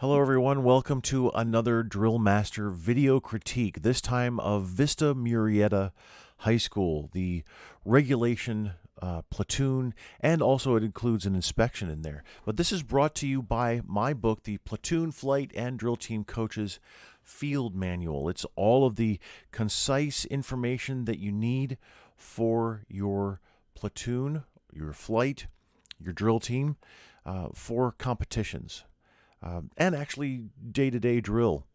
Hello everyone, welcome to another DrillMaster video critique, this time of Vista Murrieta High School, the regulation platoon, and also it includes an inspection in there. But this is brought to you by my book, the Platoon Flight and Drill Team Coaches Field Manual. It's all of the concise information that you need for your platoon, your flight, your drill team, for competitions. And actually day-to-day drill.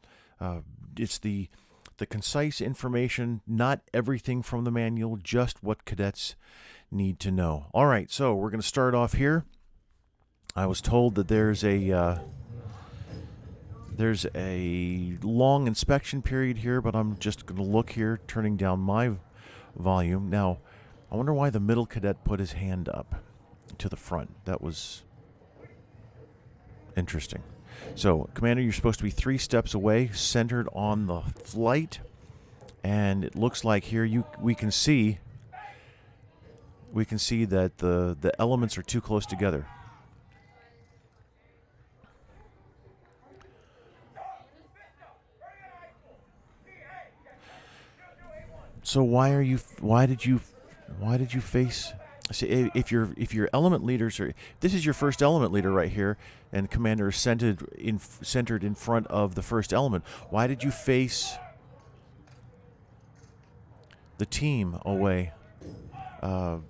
It's the concise information, not everything from the manual, just what cadets need to know. All right, so we're going to start off here. I was told that there's a long inspection period here, but I'm just going to look here, turning down my volume. Now, I wonder why the middle cadet put his hand up to the front. That was interesting. So, Commander, you're supposed to be 3 steps away, centered on the flight, and it looks like here we can see that the elements are too close together. So why did you face? See, if your element leaders are, this is your first element leader right here, and commander is centered in front of the first element. Why did you face the team away? So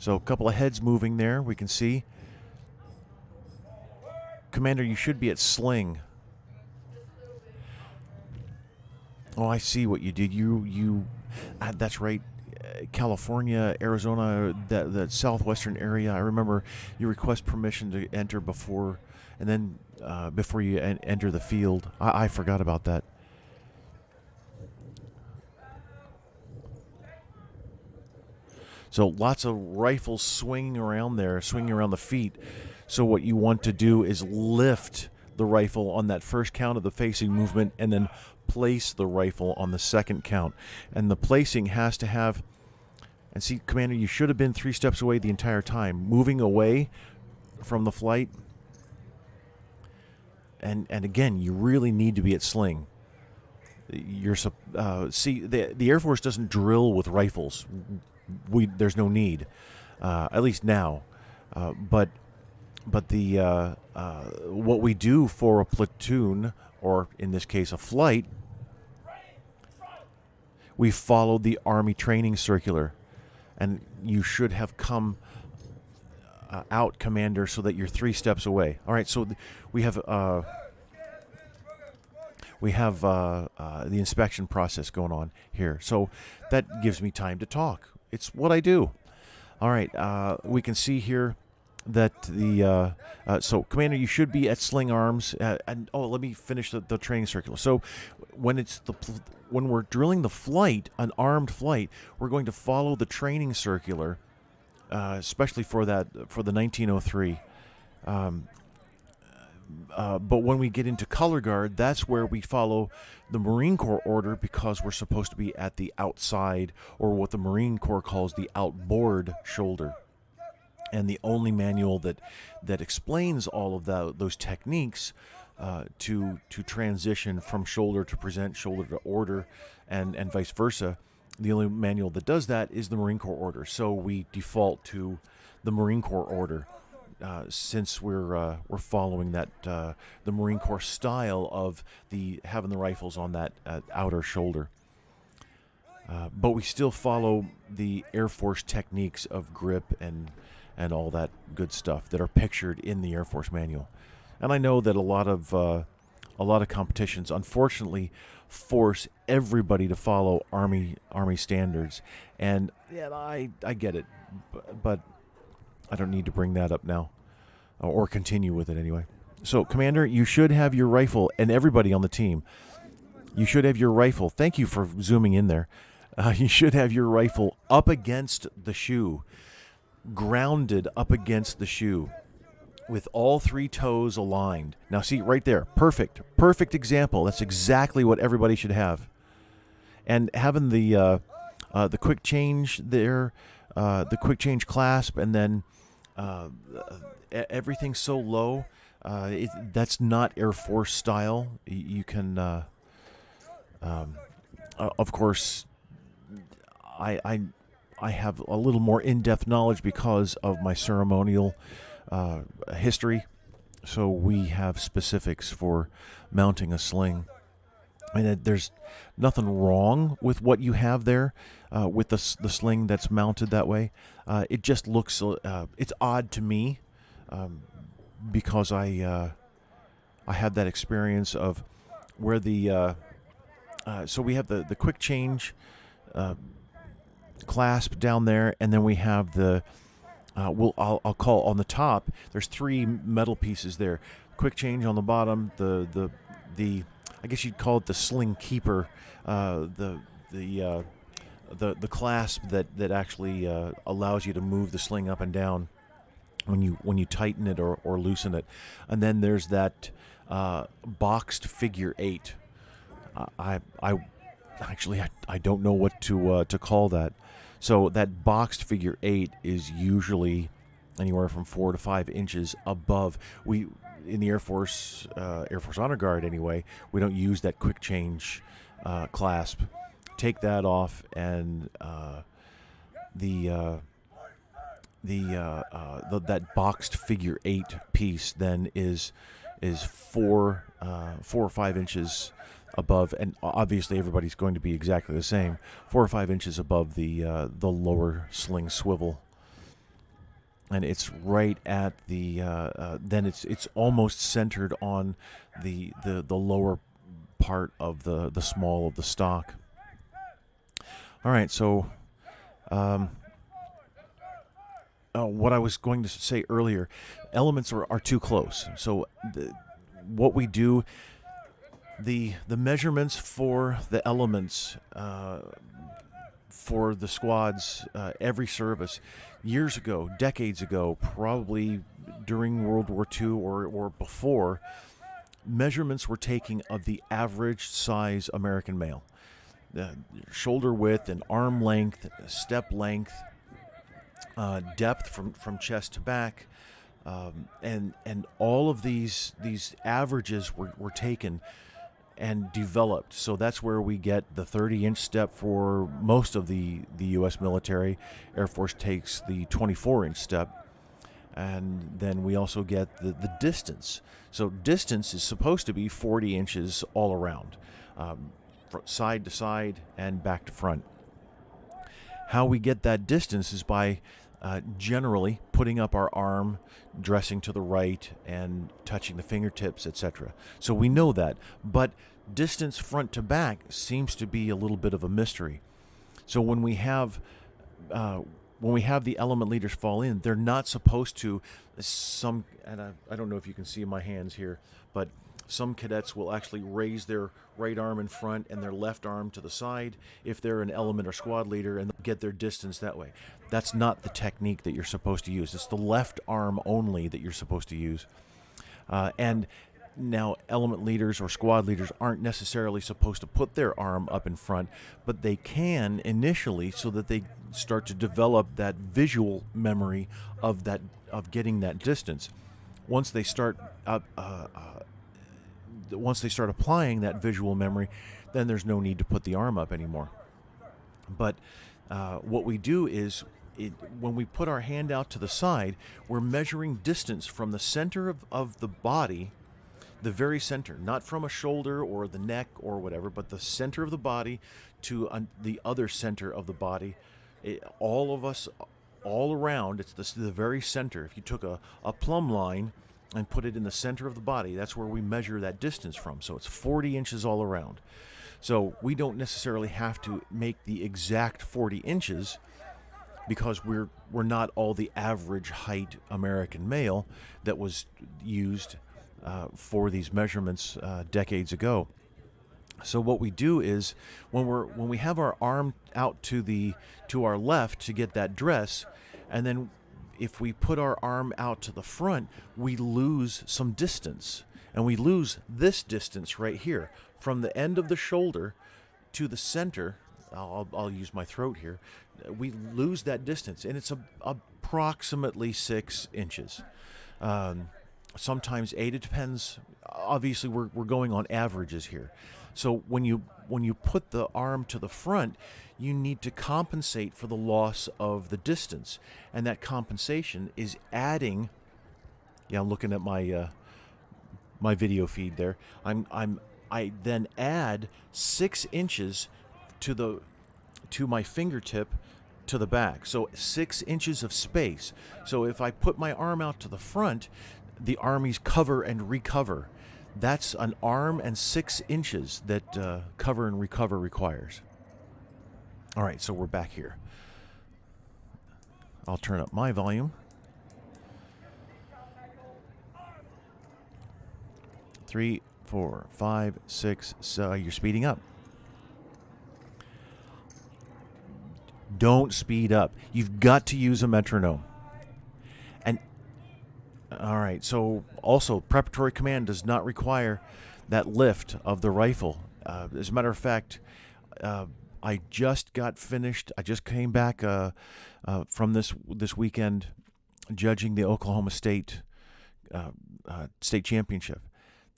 a couple of heads moving there. We can see. Commander, you should be at sling. Oh, I see what you did. That's right. California, Arizona, that southwestern area. I remember you request permission to enter before, and then before you enter the field. I forgot about that. So lots of rifles swinging around there, swinging around the feet. So what you want to do is lift the rifle on that first count of the facing movement, and then place the rifle on the second count. And the placing has to have. And see, Commander, you should have been 3 steps away the entire time, moving away from the flight. And again, you really need to be at sling. See, the Air Force doesn't drill with rifles. There's no need, at least now. But what we do for a platoon, or in this case a flight, we follow the Army training circular. And you should have come out, Commander, so that you're 3 steps away. All right, so we have the inspection process going on here. So that gives me time to talk. It's what I do. All right, we can see here that so Commander, you should be at sling arms. And let me finish the training circular. So when we're drilling the flight, an armed flight, we're going to follow the training circular, especially for the 1903. But when we get into color guard, that's where we follow the Marine Corps order, because we're supposed to be at the outside, or what the Marine Corps calls the outboard shoulder. And the only manual that explains all of those techniques to transition from shoulder to present, shoulder to order, and vice versa, the only manual that does that is the Marine Corps order. So we default to the Marine Corps order, since we're following that the Marine Corps style of having the rifles on that outer shoulder. But we still follow the Air Force techniques of grip and all that good stuff that are pictured in the Air Force manual. And I know that a lot of competitions, unfortunately, force everybody to follow Army standards, and yeah, I get it, but I don't need to bring that up now, or continue with it anyway. So, Commander, you should have your rifle, and everybody on the team, you should have your rifle. Thank you for zooming in there. You should have your rifle up against the shoe, grounded up against the shoe, with all 3 toes aligned. Now see, right there, perfect example. That's exactly what everybody should have. And having the quick change there, the quick change clasp, and then everything so low, That's not Air Force style. You can, of course, I, I I have a little more in-depth knowledge because of my ceremonial history. So we have specifics for mounting a sling. And there's nothing wrong with what you have there with the sling that's mounted that way. It just looks it's odd to me because I had that experience of where so we have the quick change clasp down there, and then we have the I'll call on the top. There's three metal pieces there. Quick change on the bottom. The I guess you'd call it the sling keeper. The clasp that actually allows you to move the sling up and down when you tighten it or loosen it. And then there's that boxed figure 8. I actually I don't know what to call that. So that boxed figure 8 is usually anywhere from 4 to 5 inches above. We in the Air Force Honor Guard anyway, we don't use that quick change clasp. Take that off, and that boxed figure 8 piece then is 4 or 5 inches above, and obviously everybody's going to be exactly the same, 4 or 5 inches above the lower sling swivel, and it's right at the then it's almost centered on the lower part of the small of the stock. All right, so what I was going to say earlier, elements are too close. So what we do, the measurements for the elements for the squads, every service, years ago, decades ago, probably during World War II or before, measurements were taken of the average size American male. Shoulder width and arm length, step length, depth from chest to back, and all of these averages were taken and developed. So that's where we get the 30-inch step for most of the U.S. military. Air Force takes the 24-inch step, and then we also get the distance. So distance is supposed to be 40 inches all around, side to side and back to front. How we get that distance is by generally putting up our arm, dressing to the right, and touching the fingertips, etc. So we know that, but distance front to back seems to be a little bit of a mystery. So when we have the element leaders fall in, they're not supposed to. And I don't know if you can see my hands here, but some cadets will actually raise their right arm in front and their left arm to the side if they're an element or squad leader, and get their distance that way. That's not the technique that you're supposed to use. It's the left arm only that you're supposed to use. And now element leaders or squad leaders aren't necessarily supposed to put their arm up in front, but they can initially, so that they start to develop that visual memory of getting that distance. Once they start applying that visual memory, then there's no need to put the arm up anymore. But what we do is, when we put our hand out to the side, we're measuring distance from the center of the body, the very center, not from a shoulder or the neck or whatever, but the center of the body to the other center of the body. All of us, all around, it's the very center. If you took a plumb line and put it in the center of the body, that's where we measure that distance from. So it's 40 inches all around. So we don't necessarily have to make the exact 40 inches because we're not all the average height American male that was used for these measurements decades ago. So what we do is, when we have our arm out to our left to get that dress, and then if we put our arm out to the front, we lose some distance. And we lose this distance right here, from the end of the shoulder to the center. I'll use my throat here. We lose that distance, and it's approximately 6 inches. sometimes 8. It depends. Obviously, we're going on averages here. So when you put the arm to the front, you need to compensate for the loss of the distance, and that compensation is adding. Yeah, I'm looking at my my video feed there. I then add 6 inches to my fingertip to the back. So 6 inches of space. So if I put my arm out to the front, the armies cover and recover. That's an arm and 6 inches that cover and recover requires. All right, so we're back here. I'll turn up my volume. 3, 4, 5, 6. So you're speeding up. Don't speed up. You've got to use a metronome. And all right, so also preparatory command does not require that lift of the rifle. As a matter of fact, I just got finished. I just came back from this weekend judging the Oklahoma State state championship.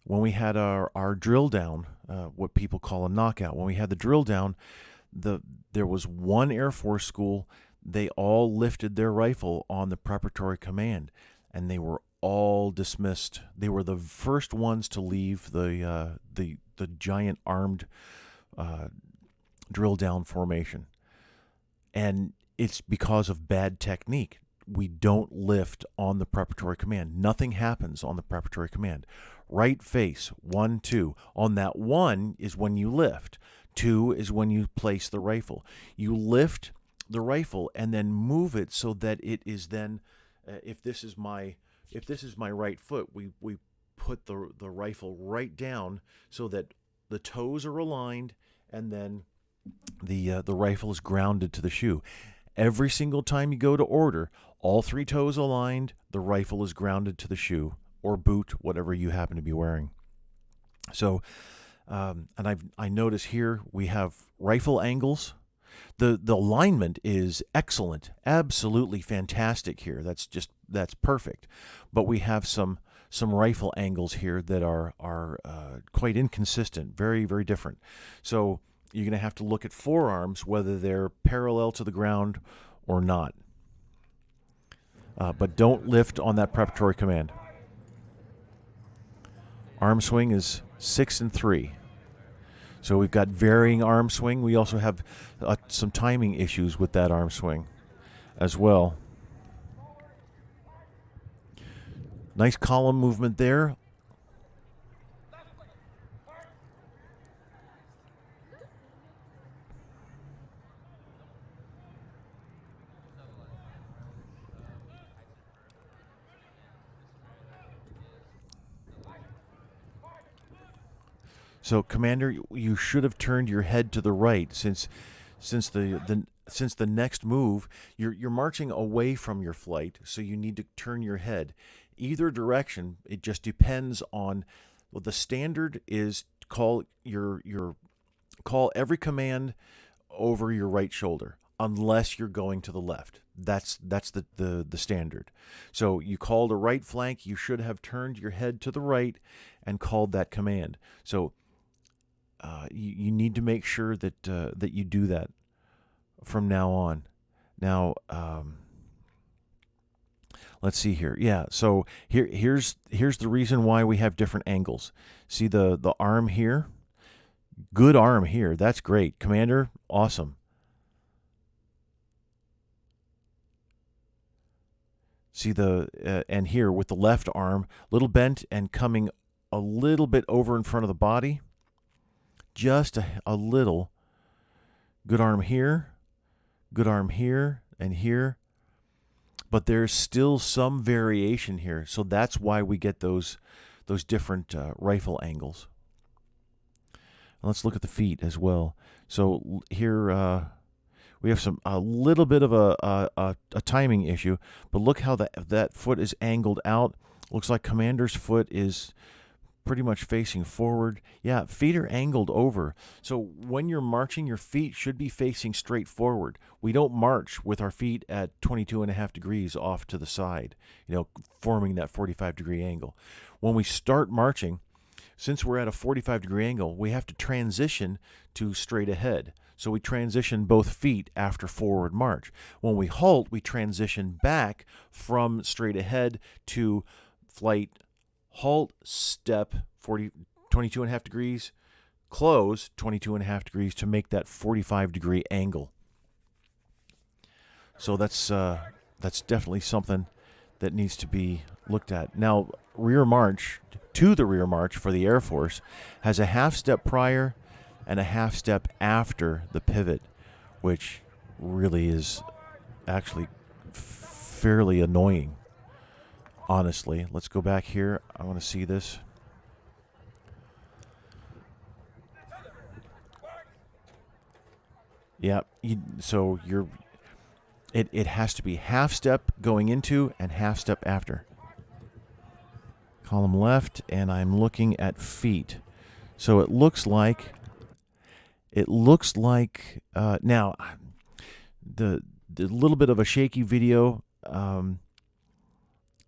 When we had our drill down, what people call a knockout, when we had the drill down, there was one Air Force school. They all lifted their rifle on the preparatory command, and they were all dismissed. They were the first ones to leave the giant armed drill down formation, and it's because of bad technique. We don't lift on the preparatory command. Nothing happens on the preparatory command. Right face, 1, 2. On that 1 is when you lift. 2 is when you place the rifle. You lift the rifle and then move it so that it is then, if this is my right foot, we put the rifle right down so that the toes are aligned, and then the rifle is grounded to the shoe. Every single time you go to order, all 3 toes aligned, the rifle is grounded to the shoe or boot, whatever you happen to be wearing. So, and I notice here we have rifle angles. The alignment is excellent, absolutely fantastic here. That's perfect. But we have some rifle angles here that are quite inconsistent, very, very different. So you're going to have to look at forearms, whether they're parallel to the ground or not. But don't lift on that preparatory command. Arm swing is 6 and 3. So we've got varying arm swing. We also have some timing issues with that arm swing as well. Nice column movement there. So, Commander, you should have turned your head to the right since the next move you're marching away from your flight, so you need to turn your head. Either direction, it just depends on. Well, the standard is call every command over your right shoulder unless you're going to the left. That's the standard. So you called a right flank, you should have turned your head to the right and called that command. So you need to make sure that you do that from now on. Now, let's see here. Yeah, so here's the reason why we have different angles. See the arm here? Good arm here. That's great. Commander, awesome. See and here with the left arm, little bent and coming a little bit over in front of the body. Just a little. Good arm here, and here. But there's still some variation here, so that's why we get those different rifle angles. Let's look at the feet as well. So here we have a little bit of a timing issue, but look how that foot is angled out. Looks like Commander's foot is pretty much facing forward. Yeah, feet are angled over. So when you're marching, your feet should be facing straight forward. We don't march with our feet at 22.5 degrees off to the side, forming that 45-degree angle. When we start marching, since we're at a 45-degree angle, we have to transition to straight ahead. So we transition both feet after forward march. When we halt, we transition back from straight ahead to flight, halt, step, 22.5 degrees, close, 22.5 degrees to make that 45-degree angle. So that's definitely something that needs to be looked at. Now, rear march for the Air Force has a half step prior and a half step after the pivot, which really is actually fairly annoying, honestly. Let's go back here. I want to see this. Yeah, it has to be half step going into and half step after. Column left, and I'm looking at feet. So it looks like now the little bit of a shaky video,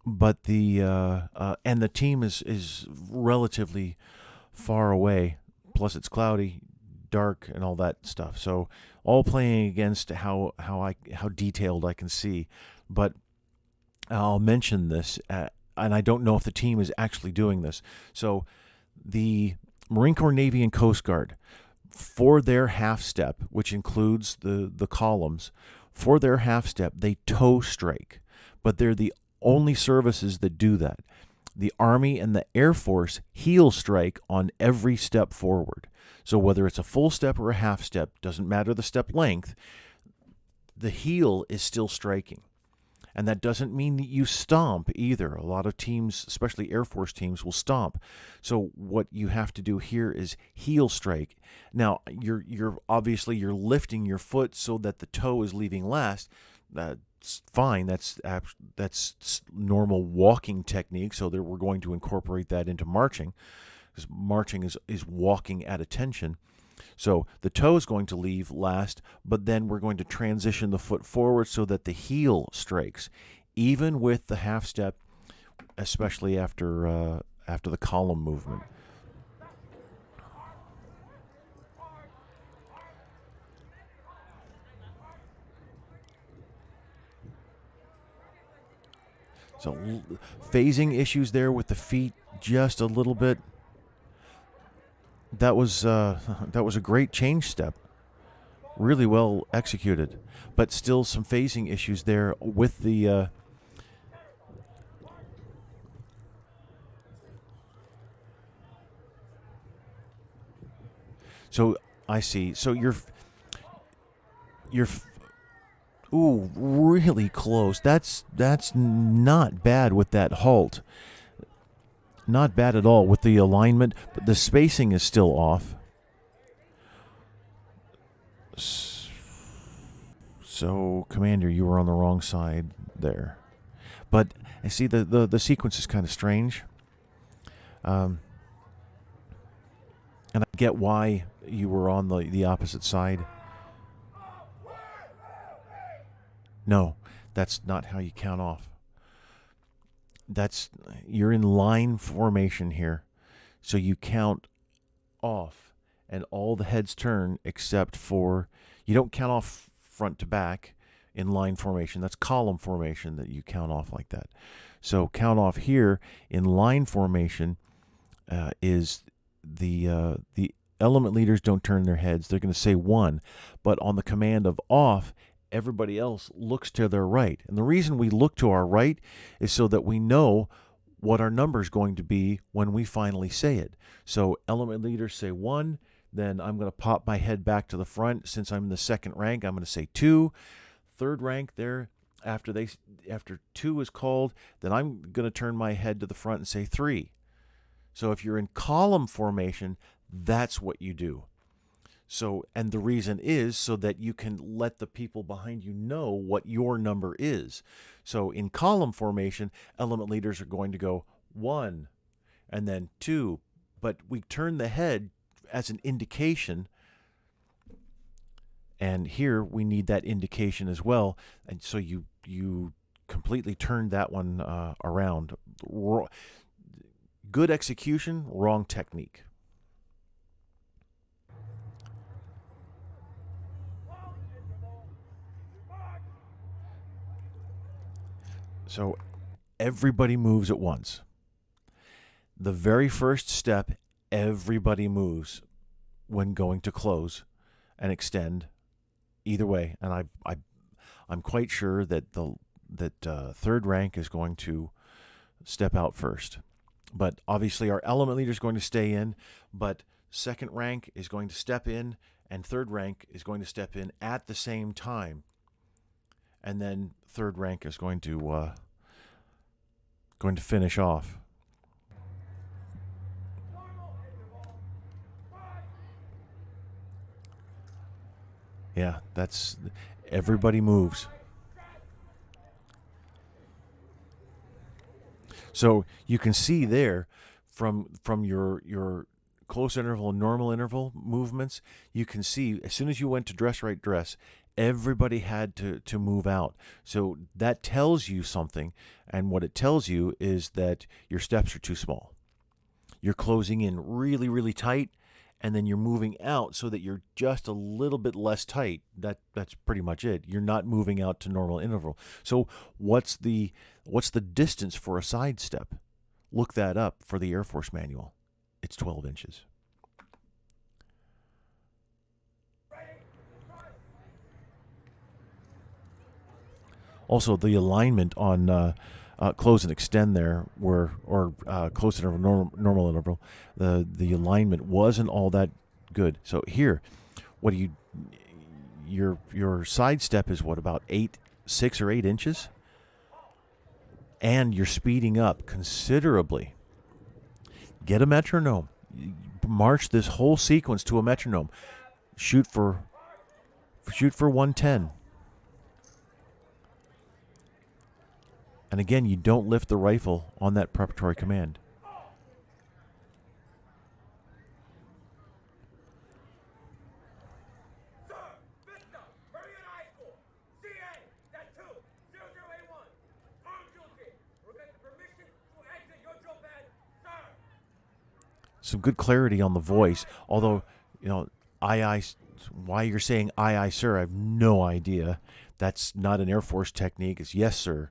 but the team is relatively far away. Plus it's cloudy, dark, and all that stuff. So all playing against how detailed I can see. But I'll mention this, and I don't know if the team is actually doing this. So the Marine Corps, Navy, and Coast Guard, for their half step, which includes the columns, for their half step, they toe strike. But they're the only services that do that. The Army and the Air Force heel strike on every step forward. So whether it's a full step or a half step, doesn't matter the step length, the heel is still striking. And that doesn't mean that you stomp either. A lot of teams, especially Air Force teams, will stomp. So what you have to do here is heel strike. Now, you're obviously lifting your foot so that the toe is leaving last. That's fine. That's normal walking technique. So that we're going to incorporate that into marching, because marching is walking at attention. So the toe is going to leave last, but then we're going to transition the foot forward so that the heel strikes, even with the half step, especially after the column movement. So phasing issues there with the feet just a little bit. That was a great change step, really well executed, but still some phasing issues there with the. So I see. So you're really close. That's not bad with that halt. Not bad at all with the alignment, but the spacing is still off. So, Commander, you were on the wrong side there. But I see the sequence is kind of strange. And I get why you were on the opposite side. No, that's not how you count off. You're in line formation here, so you count off and all the heads turn except for, you don't count off front to back in line formation. That's column formation that you count off like that. So count off here in line formation is the element leaders don't turn their heads. They're going to say 1, but on the command of off, everybody else looks to their right. And the reason we look to our right is so that we know what our number is going to be when we finally say it. So element leaders say 1, then I'm going to pop my head back to the front. Since I'm in the second rank, I'm going to say 2. Third rank there, after 2 is called, then I'm going to turn my head to the front and say 3. So if you're in column formation, that's what you do. So, and the reason is so that you can let the people behind you know what your number is. So in column formation, element leaders are going to go 1, and then 2, but we turn the head as an indication, and here we need that indication as well. And so you completely turned that one around. Good execution, wrong technique. So everybody moves at once. The very first step, everybody moves when going to close and extend. Either way, and I'm quite sure that third rank is going to step out first. But obviously our element leader is going to stay in, but second rank is going to step in, and third rank is going to step in at the same time. And then third rank is going to finish off. Yeah, that's everybody moves. So you can see there from your close interval and normal interval movements, you can see as soon as you went to dress right dress, everybody had to move out. So that tells you something, and what it tells you is that your steps are too small. You're closing in really, really tight, and then you're moving out so that you're just a little bit less tight. That's pretty much it. You're not moving out to normal interval. So what's the distance for a side step? Look that up for the Air Force manual. It's 12 inches. Also, the alignment on close and extend there or close interval, normal interval, the alignment wasn't all that good. So here, what do your side step is what, about 6 or 8 inches? And you're speeding up considerably. Get a metronome. March this whole sequence to a metronome. Shoot for 110. And again, you don't lift the rifle on that preparatory command. Sir, Vista, Murrieta High School, CA, that's 20081. Armed duty. We'll get the permission to exit your drill bed, sir. Some good clarity on the voice, although, why you're saying aye, sir, I have no idea. That's not an Air Force technique. It's yes, sir.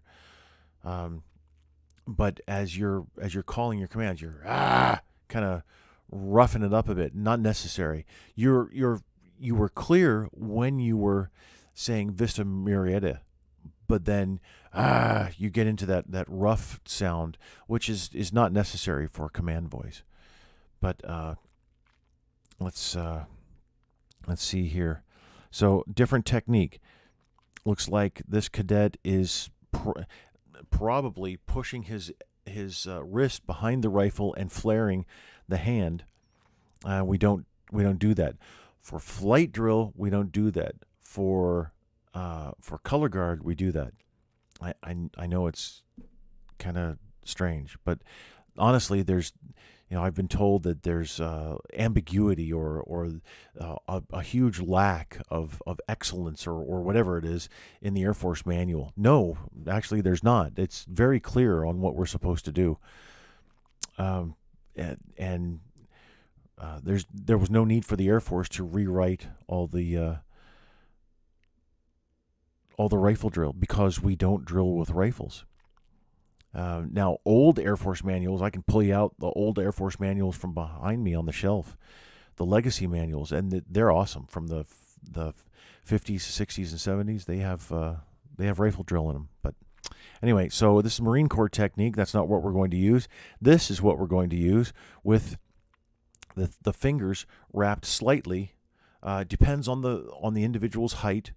But as you're calling your commands, you're kind of roughing it up a bit. Not necessary. You were clear when you were saying Vista Murrieta, but then you get into that rough sound, which is not necessary for a command voice. But let's see here. So different technique. Looks like this cadet is probably pushing his wrist behind the rifle and flaring the hand. We don't do that for flight drill. We don't do that for color guard. We do that. I know it's kind of strange, but honestly, I've been told that there's ambiguity or a huge lack of excellence or whatever it is in the Air Force manual. No, actually, there's not. It's very clear on what we're supposed to do. There was no need for the Air Force to rewrite all the rifle drill because we don't drill with rifles. Now, old Air Force manuals, I can pull you out the old Air Force manuals from behind me on the shelf, the legacy manuals, and they're awesome from the 50s, 60s, and 70s. They have rifle drill in them. But anyway, so this is Marine Corps technique. That's not what we're going to use. This is what we're going to use with the fingers wrapped slightly. Depends on the individual's height.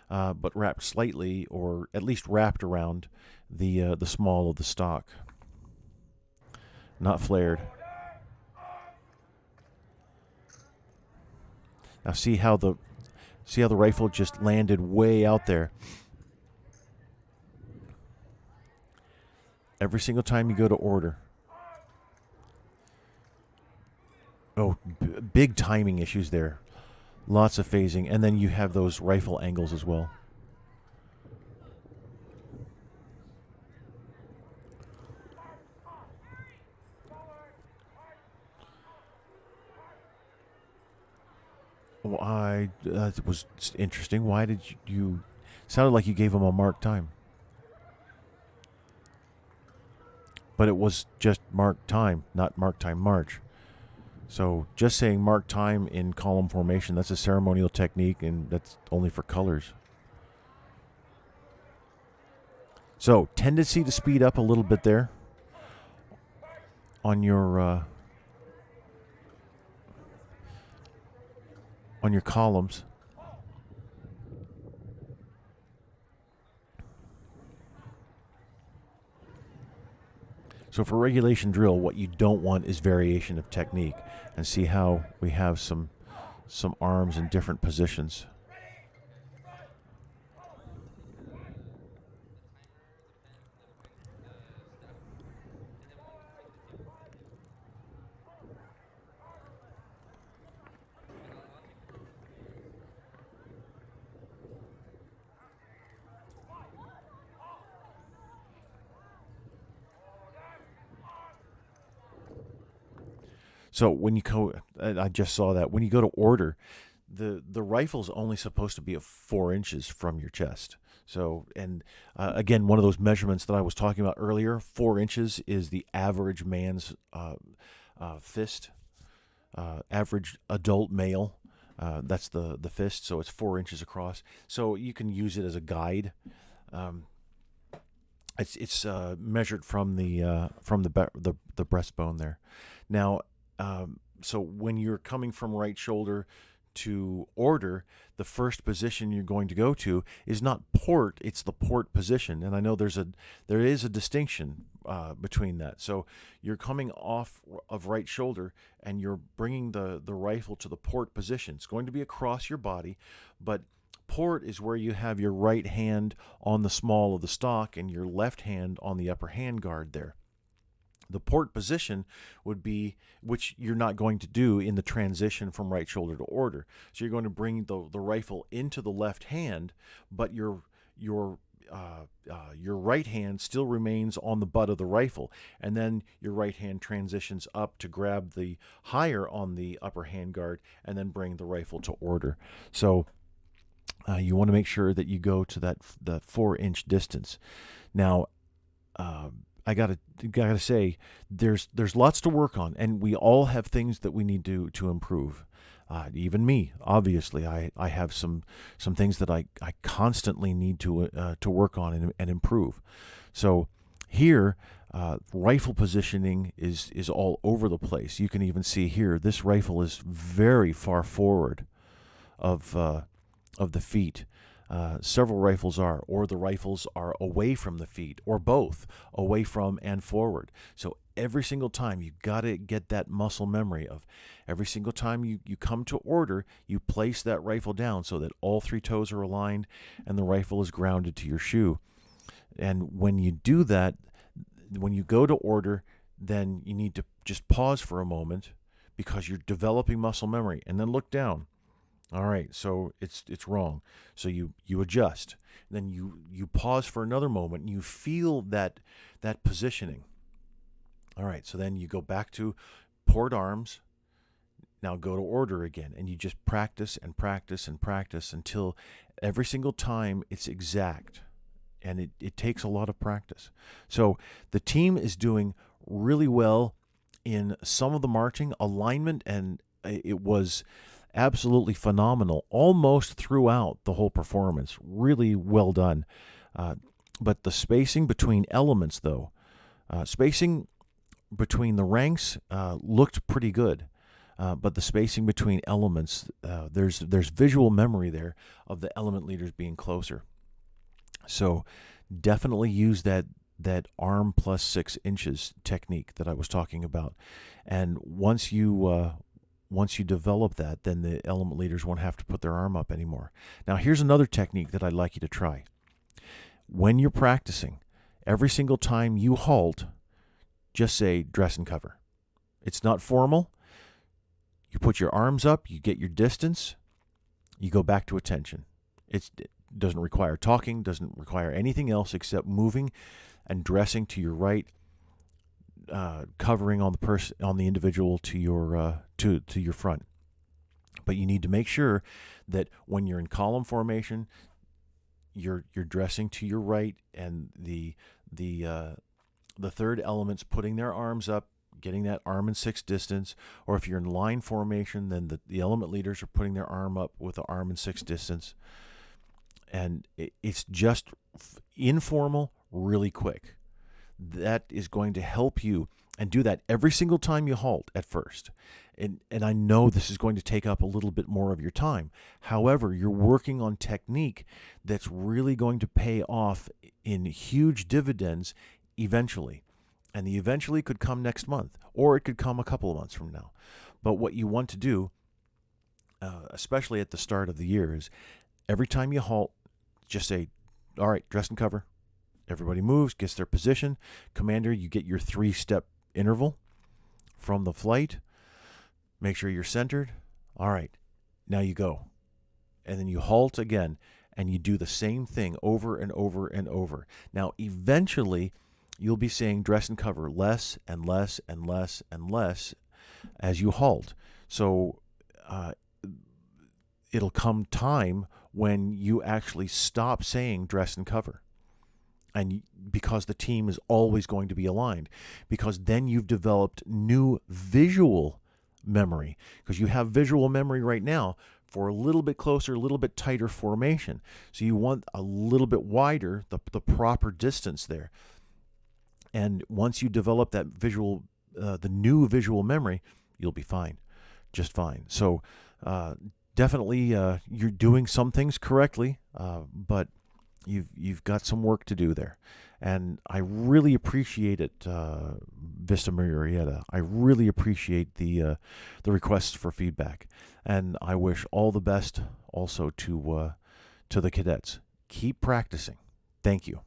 But wrapped slightly, or at least wrapped around the small of the stock, not flared. Now see how the rifle just landed way out there. Every single time you go to order, Oh, big timing issues there. Lots of phasing, and then you have those rifle angles as well. Well, it was interesting. Why did you sounded like you gave him a marked time, but it was just marked time, not marked time march. So just saying mark time in column formation, that's a ceremonial technique, and that's only for colors. So tendency to speed up a little bit there on your columns. So for regulation drill, what you don't want is variation of technique. And see how we have some arms in different positions. So when you go, I just saw that when you go to order, the rifle's only supposed to be 4 inches from your chest. So, and again, one of those measurements that I was talking about earlier, 4 inches is the average man's fist, average adult male. That's the fist, so it's 4 inches across. So you can use it as a guide. It's measured from the breastbone there. Now, so when you're coming from right shoulder to order, the first position you're going to go to is not port; it's the port position. And I know there is a distinction between that. So you're coming off of right shoulder, and you're bringing the rifle to the port position. It's going to be across your body, but port is where you have your right hand on the small of the stock and your left hand on the upper hand guard there. The port position would be, which you're not going to do in the transition from right shoulder to order. So you're going to bring the rifle into the left hand, but your right hand still remains on the butt of the rifle, and then your right hand transitions up to grab the higher on the upper hand guard, and then bring the rifle to order. So you want to make sure that you go to that 4-inch distance. Now, I gotta say, there's lots to work on, and we all have things that we need to improve. Even me, obviously, I have some things that I constantly need to work on and improve. So here, rifle positioning is all over the place. You can even see here, this rifle is very far forward of the feet. Several rifles are, or the rifles are away from the feet, or both, away from and forward. So every single time you got to get that muscle memory of every single time you come to order, you place that rifle down so that all 3 toes are aligned and the rifle is grounded to your shoe. And when you do that, when you go to order, then you need to just pause for a moment because you're developing muscle memory, and then look down. All right, so it's wrong. So you adjust. Then you pause for another moment, and you feel that positioning. All right, so then you go back to port arms. Now go to order again, and you just practice and practice and practice until every single time it's exact. And it takes a lot of practice. So the team is doing really well in some of the marching alignment, and it was absolutely phenomenal almost throughout the whole performance. Really well done. But the spacing between elements, though, spacing between the ranks looked pretty good. But the spacing between elements, there's visual memory there of the element leaders being closer. So definitely use that arm plus 6 inches technique that I was talking about. And once you develop that, then the element leaders won't have to put their arm up anymore. Now, here's another technique that I'd like you to try. When you're practicing, every single time you halt, just say dress and cover. It's not formal. You put your arms up, you get your distance, you go back to attention. It doesn't require talking, doesn't require anything else except moving and dressing to your right, covering on the person, on the individual to your front. But you need to make sure that when you're in column formation, you're dressing to your right, and the third element's putting their arms up, getting that arm in 6 distance. Or if you're in line formation, then the element leaders are putting their arm up with the arm in 6 distance. And it's just informal, really quick. That is going to help you, and do that every single time you halt at first. And I know this is going to take up a little bit more of your time. However, you're working on technique that's really going to pay off in huge dividends eventually. And the eventually could come next month, or it could come a couple of months from now. But what you want to do, especially at the start of the year, is every time you halt, just say, all right, dress and cover. Everybody moves, gets their position. Commander, you get your 3-step interval from the flight. Make sure you're centered. All right, now you go. And then you halt again, and you do the same thing over and over and over. Now, eventually, you'll be saying dress and cover less and less and less and less as you halt. So it'll come time when you actually stop saying dress and cover. And because the team is always going to be aligned, because then you've developed new visual memory, because you have visual memory right now for a little bit closer, a little bit tighter formation. So you want a little bit wider, the proper distance there. And once you develop that visual, the new visual memory, you'll be fine, just fine. So definitely you're doing some things correctly, but you've got some work to do there. And I really appreciate it, Vista Murrieta. I really appreciate the requests for feedback, and I wish all the best also to the cadets. Keep practicing. Thank you.